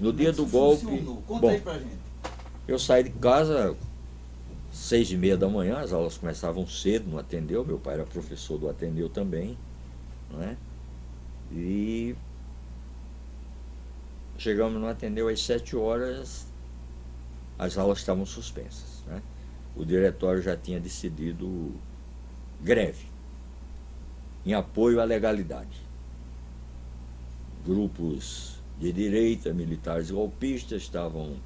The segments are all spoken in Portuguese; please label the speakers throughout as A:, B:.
A: No
B: Como
A: dia
B: é que
A: do
B: isso
A: golpe,
B: funcionou? Conta
A: bom,
B: aí pra gente.
A: eu saí de casa 6h30 da manhã, as aulas começavam cedo no Ateneu, meu pai era professor do Ateneu também, né? E chegamos no Ateneu às 7 horas, as aulas estavam suspensas, né? O diretório já tinha decidido greve, em apoio à legalidade. Grupos de direita, militares golpistas, estavam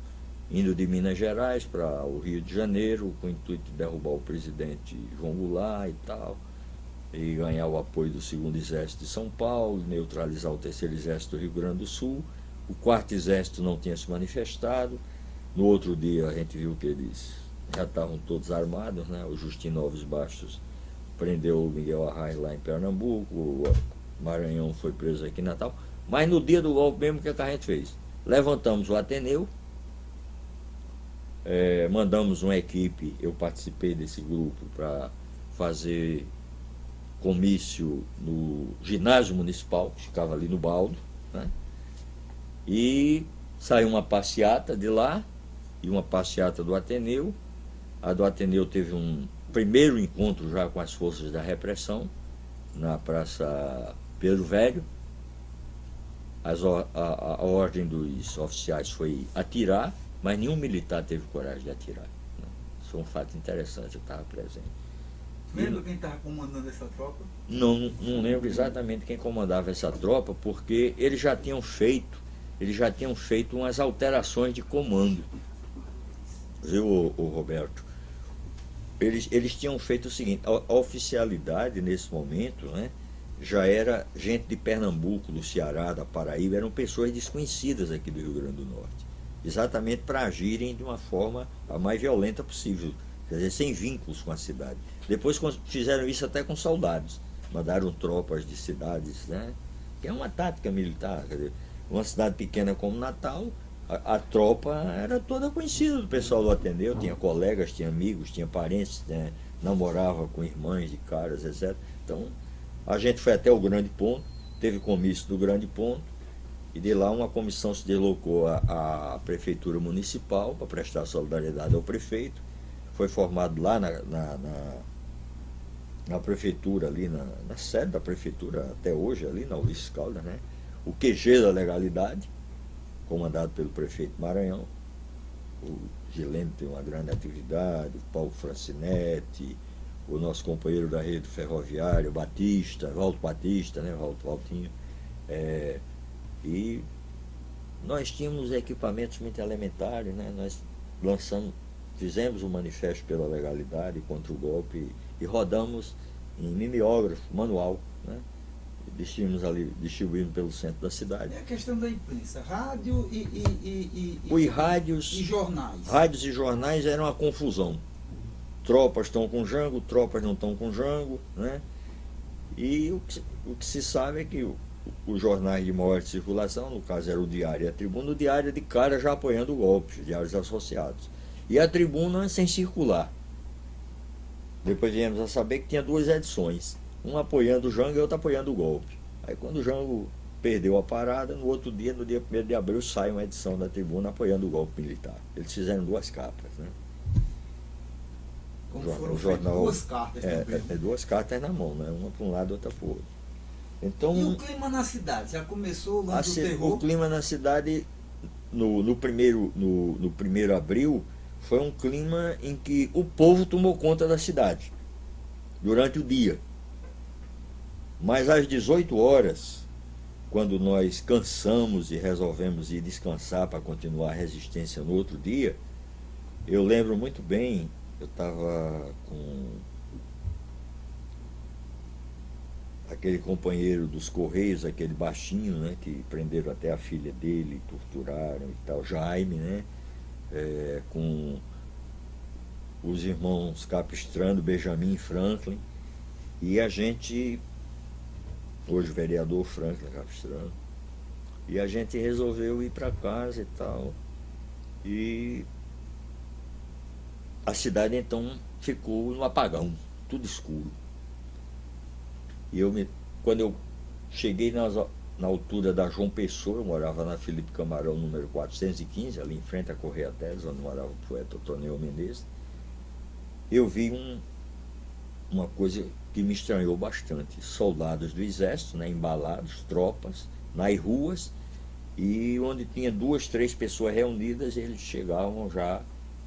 A: indo de Minas Gerais para o Rio de Janeiro, com o intuito de derrubar o presidente João Goulart e tal, e ganhar o apoio do 2º Exército de São Paulo, neutralizar o 3º Exército do Rio Grande do Sul. O 4º Exército não tinha se manifestado. No outro dia a gente viu que eles já estavam todos armados, né? O Justino Alves Bastos prendeu o Miguel Arraes lá em Pernambuco, o Maranhão foi preso aqui em Natal. Mas no dia do golpe mesmo, o que a gente fez? Levantamos o Ateneu, mandamos uma equipe, eu participei desse grupo para fazer comício no ginásio municipal, que ficava ali no Baldo, né? E saiu uma passeata de lá e uma passeata do Ateneu. A do Ateneu teve um primeiro encontro já com as forças da repressão na Praça Pedro Velho. A ordem dos oficiais foi atirar, mas nenhum militar teve coragem de atirar, né? Isso foi um fato interessante, eu estava presente.
B: Lembra quem estava comandando essa tropa?
A: Não lembro exatamente quem comandava essa tropa, porque eles já tinham feito umas alterações de comando, viu, o Roberto? Eles tinham feito o seguinte: a oficialidade nesse momento, né, já era gente de Pernambuco, do Ceará, da Paraíba, eram pessoas desconhecidas aqui do Rio Grande do Norte, exatamente para agirem de uma forma a mais violenta possível, quer dizer, sem vínculos com a cidade. Depois fizeram isso até com soldados, mandaram tropas de cidades, né, que é uma tática militar, quer dizer, uma cidade pequena como Natal, a tropa era toda conhecida do pessoal do Ateneu, tinha colegas, tinha amigos, tinha parentes, né, namorava com irmãs de caras, etc. Então, a gente foi até o Grande Ponto, teve comício do Grande Ponto, e de lá uma comissão se deslocou à Prefeitura Municipal para prestar solidariedade ao prefeito. Foi formado lá na Prefeitura, ali na sede da Prefeitura, até hoje, ali na Ulisses Caldas, né, o QG da Legalidade, comandado pelo prefeito Maranhão. O Gileno tem uma grande atividade, o Paulo Francinetti, o nosso companheiro da rede ferroviária, o Batista, Valdo Batista, né, Valtinho. E nós tínhamos equipamentos muito elementares, né, nós fizemos um manifesto pela legalidade contra o golpe e rodamos em mimeógrafo manual, né, distribuindo pelo centro da cidade.
B: É a questão da imprensa, rádio e jornais.
A: Rádios e jornais eram uma confusão. Tropas estão com Jango, tropas não estão com Jango, né? E o que se sabe é que os jornais de maior circulação, no caso era o Diário e a Tribuna, o Diário de cara já apoiando o golpe, os diários associados. E a Tribuna sem circular. Depois viemos a saber que tinha 2 edições, uma apoiando o Jango e outra apoiando o golpe. Aí quando o Jango perdeu a parada, no outro dia, no dia 1º de abril, sai uma edição da Tribuna apoiando o golpe militar. Eles fizeram 2 capas, né?
B: Como foram jornal, 2 cartas também.
A: 2 cartas na mão, né? Uma para um lado e outra para o outro. Então,
B: e o clima na cidade? Já começou o lance do terror?
A: O clima na cidade, no primeiro abril, foi um clima em que o povo tomou conta da cidade durante o dia. Mas às 18 horas, quando nós cansamos e resolvemos ir descansar para continuar a resistência no outro dia, eu lembro muito bem, eu estava com aquele companheiro dos Correios, aquele baixinho, né, que prenderam até a filha dele, torturaram e tal, Jaime, né, com os irmãos Capistrano, Benjamin e Franklin, e a gente, hoje o vereador Franklin Capistrano, e a gente resolveu ir para casa e tal, e a cidade então ficou no apagão, tudo escuro. E quando eu cheguei na altura da João Pessoa. Eu morava na Felipe Camarão, número 415, ali em frente à Correia Teles, onde morava o poeta Otoniel Menezes. Eu vi uma coisa que me estranhou bastante: soldados do exército, né, embalados, tropas, nas ruas, e onde tinha 2, 3 pessoas reunidas, eles chegavam já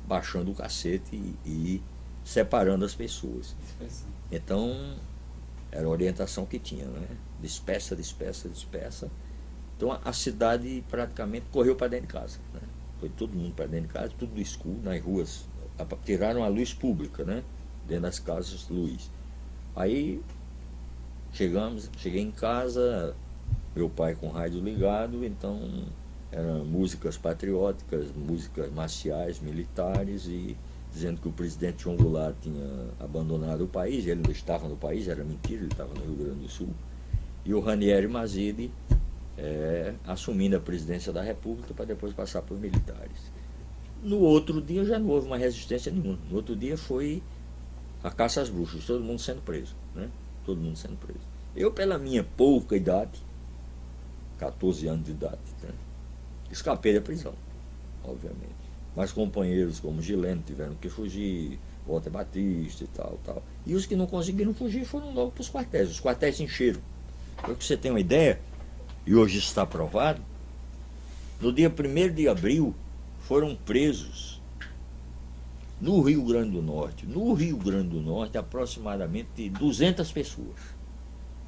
A: baixando o cacete e separando as pessoas. Então, era a orientação que tinha, né? Dispersa, dispersa, dispersa. Então a cidade praticamente correu para dentro de casa, né? Foi todo mundo para dentro de casa, tudo no escuro, nas ruas. Tiraram a luz pública, né? Dentro das casas, luz. Aí cheguei em casa, meu pai com o rádio ligado, então eram músicas patrióticas, músicas marciais, militares, e dizendo que o presidente João Goulart tinha abandonado o país. Ele não estava no país, era mentira, ele estava no Rio Grande do Sul. E o Ranieri Mazzilli assumindo a presidência da República para depois passar por militares. No outro dia já não houve uma resistência nenhuma. No outro dia foi a caça às bruxas, todo mundo sendo preso, né? Todo mundo sendo preso. Eu, pela minha pouca idade, 14 anos de idade, né, escapei da prisão, obviamente. Mas companheiros como Gileno tiveram que fugir, Walter Batista e tal. E os que não conseguiram fugir foram logo para os quartéis. Os quartéis se encheram. Para que você tenha uma ideia, e hoje isso está provado, no dia 1º de abril foram presos no Rio Grande do Norte, aproximadamente 200 pessoas.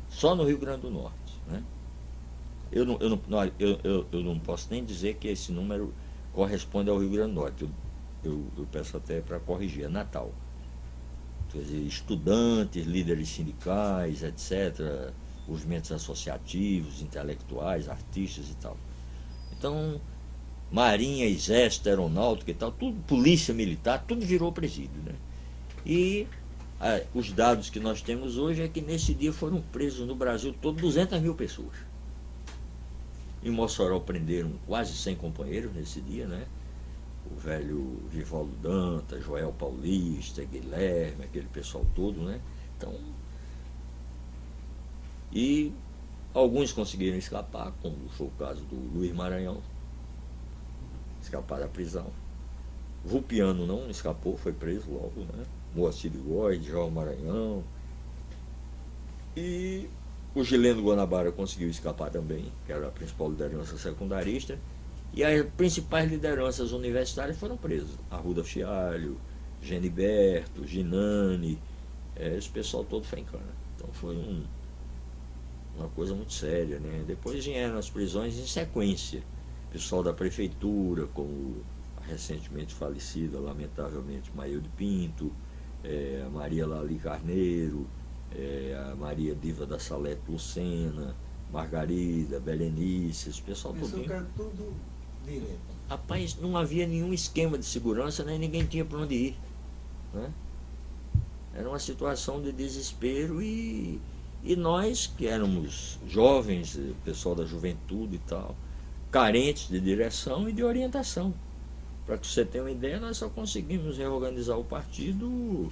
A: Só no Rio Grande do Norte, né? Eu não posso nem dizer que esse número corresponde ao Rio Grande do Norte. Eu peço até para corrigir, é Natal. Quer dizer, estudantes, líderes sindicais, etc., movimentos associativos, intelectuais, artistas e tal. Então, Marinha, Exército, Aeronáutica e tal, tudo, Polícia Militar, tudo virou presídio, né? E os dados que nós temos hoje é que nesse dia foram presos no Brasil todo 200 mil pessoas. Em Mossoró prenderam quase 100 companheiros nesse dia, né? O velho Vivaldo Dantas, Joel Paulista, Guilherme, aquele pessoal todo, né? Então, e alguns conseguiram escapar, como foi o caso do Luiz Maranhão, escapar da prisão. Vulpiano não escapou, foi preso logo, né? Moacir de Góes, João Maranhão. E o Gileno Guanabara conseguiu escapar também, que era a principal liderança secundarista. E as principais lideranças universitárias foram presas. Arruda Fialho, Geniberto, Ginani, esse pessoal todo foi em cana. Então foi uma coisa muito séria, né? Depois vieram as prisões em sequência. Pessoal da prefeitura, como a recentemente falecida, lamentavelmente, Mailde Pinto, a Maria Lali Carneiro, a Maria Diva da Salete Lucena, Margarida, Berenice, esse pessoal todo.
B: Isso tudo direto.
A: Rapaz, não havia nenhum esquema de segurança, nem ninguém tinha para onde ir, né? Era uma situação de desespero e nós, que éramos jovens, pessoal da juventude e tal, carentes de direção e de orientação. Para que você tenha uma ideia, nós só conseguimos reorganizar o partido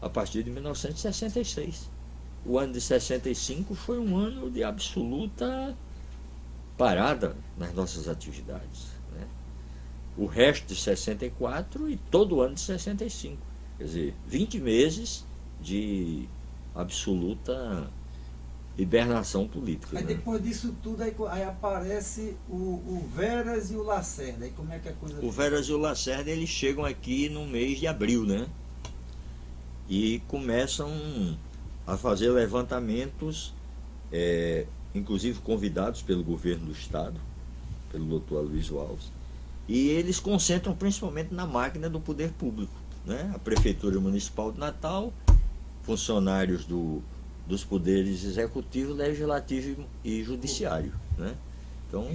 A: a partir de 1966. O ano de 65 foi um ano de absoluta parada nas nossas atividades, né? O resto de 64 e todo o ano de 65. Quer dizer, 20 meses de absoluta hibernação política.
B: Aí
A: né?
B: Depois disso tudo, aí aparece o Veras e o Lacerda. Aí como é que a coisa...
A: O Veras e o Lacerda, eles chegam aqui no mês de abril, né? E começam a fazer levantamentos, inclusive convidados pelo governo do estado, pelo doutor Aloysio Alves, e eles concentram principalmente na máquina do poder público, né? A Prefeitura Municipal de Natal, funcionários dos poderes executivo, legislativo e judiciário, né? Então,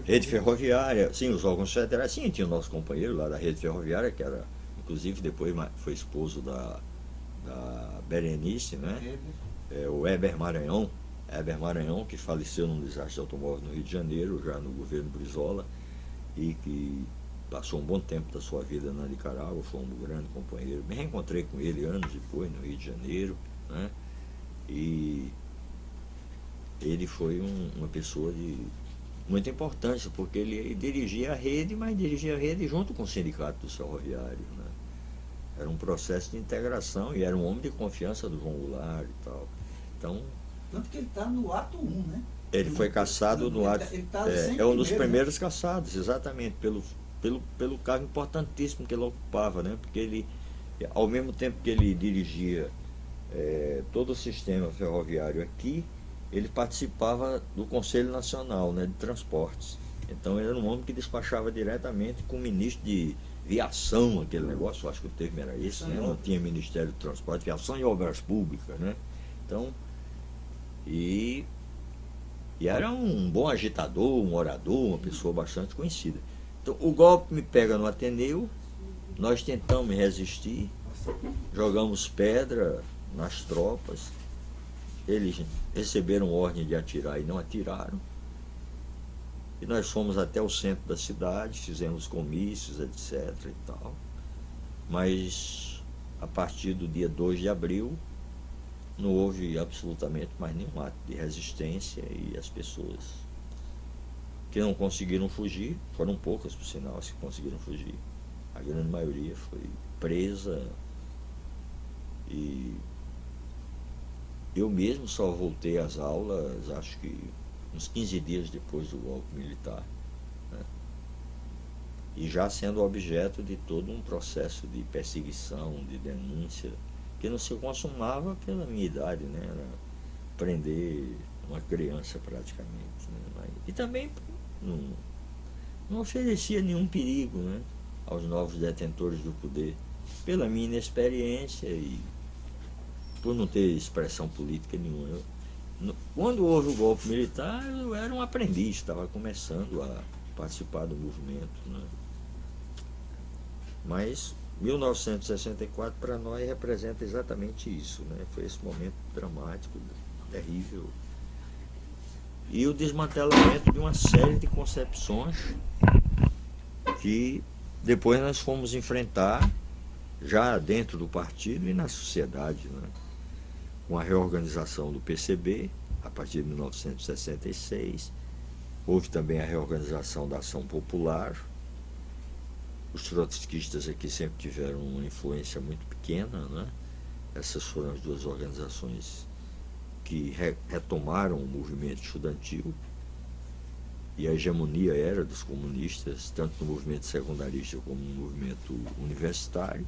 A: Rede Ferroviária, sim, os órgãos federais, sim, tinha o nosso companheiro lá da Rede Ferroviária, que era, inclusive, depois foi esposo da Berenice, né? O Heber Maranhão, que faleceu num desastre de automóvel no Rio de Janeiro, já no governo Brizola, e que passou um bom tempo da sua vida na Nicarágua, foi um grande companheiro. Me reencontrei com ele anos depois no Rio de Janeiro, né? E ele foi uma pessoa de muita importância, porque ele dirigia a rede, mas dirigia a rede junto com o sindicato dos ferroviários, né? Era um processo de integração e era um homem de confiança do João Goulart e tal. Então,
B: tanto que ele está no ato 1, né?
A: ele foi cassado no ato.
B: Ele tá
A: É um dos
B: primeiro,
A: primeiros caçados, exatamente, pelo cargo importantíssimo que ele ocupava, né? Porque ele, ao mesmo tempo que ele dirigia todo o sistema ferroviário aqui, ele participava do Conselho Nacional, né, de Transportes. Então ele era um homem que despachava diretamente com o ministro de Viação, aquele negócio, eu acho que o termo era esse, né? Não tinha Ministério do Transporte, Viação e Obras Públicas, né? Então, e era um bom agitador, um orador, uma pessoa bastante conhecida. Então o golpe me pega no Ateneu, nós tentamos resistir, jogamos pedra nas tropas, eles receberam ordem de atirar e não atiraram. E nós fomos até o centro da cidade, fizemos comícios, etc. e tal. Mas a partir do dia 2 de abril não houve absolutamente mais nenhum ato de resistência e as pessoas que não conseguiram fugir, foram poucas por sinal as que conseguiram fugir. A grande maioria foi presa e eu mesmo só voltei às aulas, acho que uns 15 dias depois do golpe militar, né? E já sendo objeto de todo um processo de perseguição, de denúncia, que não se consumava pela minha idade, né? Era prender uma criança praticamente, né? E também não oferecia nenhum perigo, né, aos novos detentores do poder, pela minha inexperiência e por não ter expressão política nenhuma. Quando houve o golpe militar, eu era um aprendiz, estava começando a participar do movimento, né? Mas 1964 para nós representa exatamente isso, né? Foi esse momento dramático, terrível, e o desmantelamento de uma série de concepções que depois nós fomos enfrentar já dentro do partido e na sociedade, né? Com a reorganização do PCB, a partir de 1966, houve também a reorganização da Ação Popular. Os trotskistas aqui sempre tiveram uma influência muito pequena, né? Essas foram as duas organizações que retomaram o movimento estudantil, e a hegemonia era dos comunistas, tanto no movimento secundarista como no movimento universitário.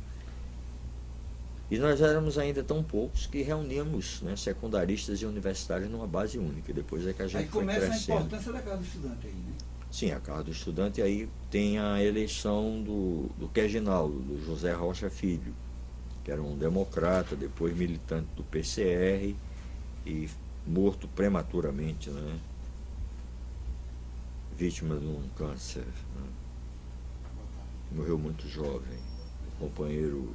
A: E nós éramos ainda tão poucos que reuníamos, né, secundaristas e universitários numa base única. Depois é que a gente foi crescendo. Aí
B: começa a importância da Casa do Estudante aí, né?
A: Sim, a Casa do Estudante, aí tem a eleição do Querginaldo, do José Rocha Filho, que era um democrata, depois militante do PCR e morto prematuramente, né? Vítima de um câncer, né? Morreu muito jovem. O companheiro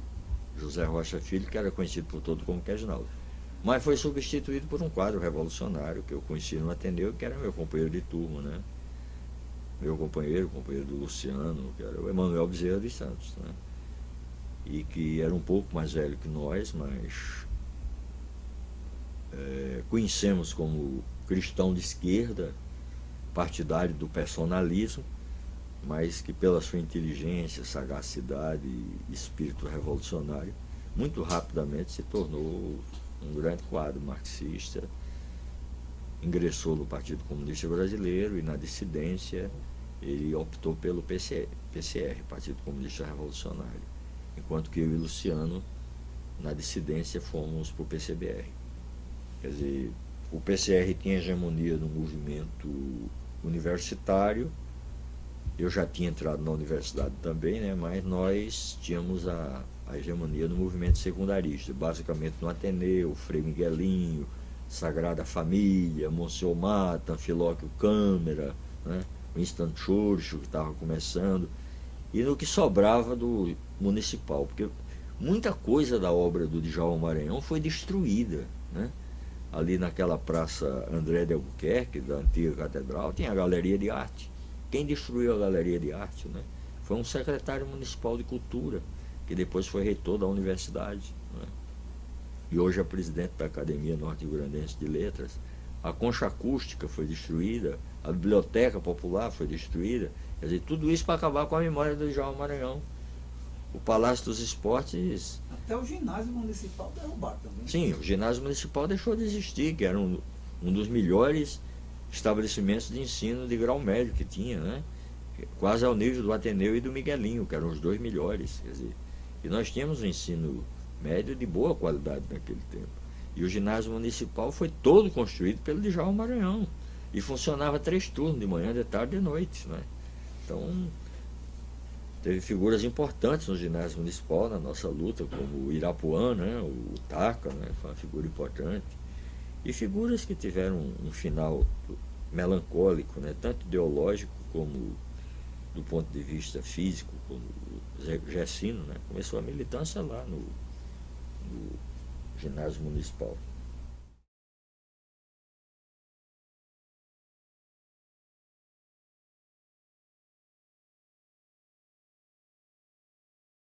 A: José Rocha Filho, que era conhecido por todo como Querginaldo, mas foi substituído por um quadro revolucionário que eu conheci no Ateneu, que era meu companheiro de turma, né? Meu companheiro do Luciano, que era o Emanuel Bezerra dos Santos, né? E que era um pouco mais velho que nós, mas conhecemos como cristão de esquerda, partidário do personalismo, mas que pela sua inteligência, sagacidade e espírito revolucionário, muito rapidamente se tornou um grande quadro marxista, ingressou no Partido Comunista Brasileiro e na dissidência ele optou pelo PCR, Partido Comunista Revolucionário, enquanto que eu e Luciano, na dissidência, fomos para o PCBR. Quer dizer, o PCR tinha hegemonia no movimento universitário, eu já tinha entrado na universidade também, né, mas nós tínhamos a hegemonia no movimento secundarista, basicamente no Ateneu, Frei Miguelinho, Sagrada Família, Monsenhor Mata, Filóquio Câmara, né, Winston Churchill, que estava começando, e no que sobrava do municipal, porque muita coisa da obra do Djalma Maranhão foi destruída, né? Ali naquela praça André de Albuquerque, da antiga catedral, tinha a galeria de arte. Quem destruiu a galeria de arte, né? Foi um secretário municipal de cultura, que depois foi reitor da universidade, né? E hoje é presidente da Academia Norte-Grandense de Letras. a concha acústica foi destruída, a biblioteca popular foi destruída. Quer dizer, tudo isso para acabar com a memória do Djalma Maranhão. O Palácio dos Esportes...
B: Até o ginásio municipal derrubaram também.
A: Sim, o ginásio municipal deixou de existir, que era um dos melhores estabelecimentos de ensino de grau médio que tinha, né? Quase ao nível do Ateneu e do Miguelinho, que eram os dois melhores. Quer dizer, e nós tínhamos um ensino médio de boa qualidade naquele tempo. E o ginásio municipal foi todo construído pelo Djalma Maranhão. E funcionava 3 turnos, de manhã, de tarde e de noite, né? Então, teve figuras importantes no ginásio municipal na nossa luta, como o Irapuã, né? O Taca, né? Foi uma figura importante. E figuras que tiveram um final melancólico, né? Tanto ideológico como do ponto de vista físico, como o Zé Gessino, né? Começou a militância lá no ginásio municipal.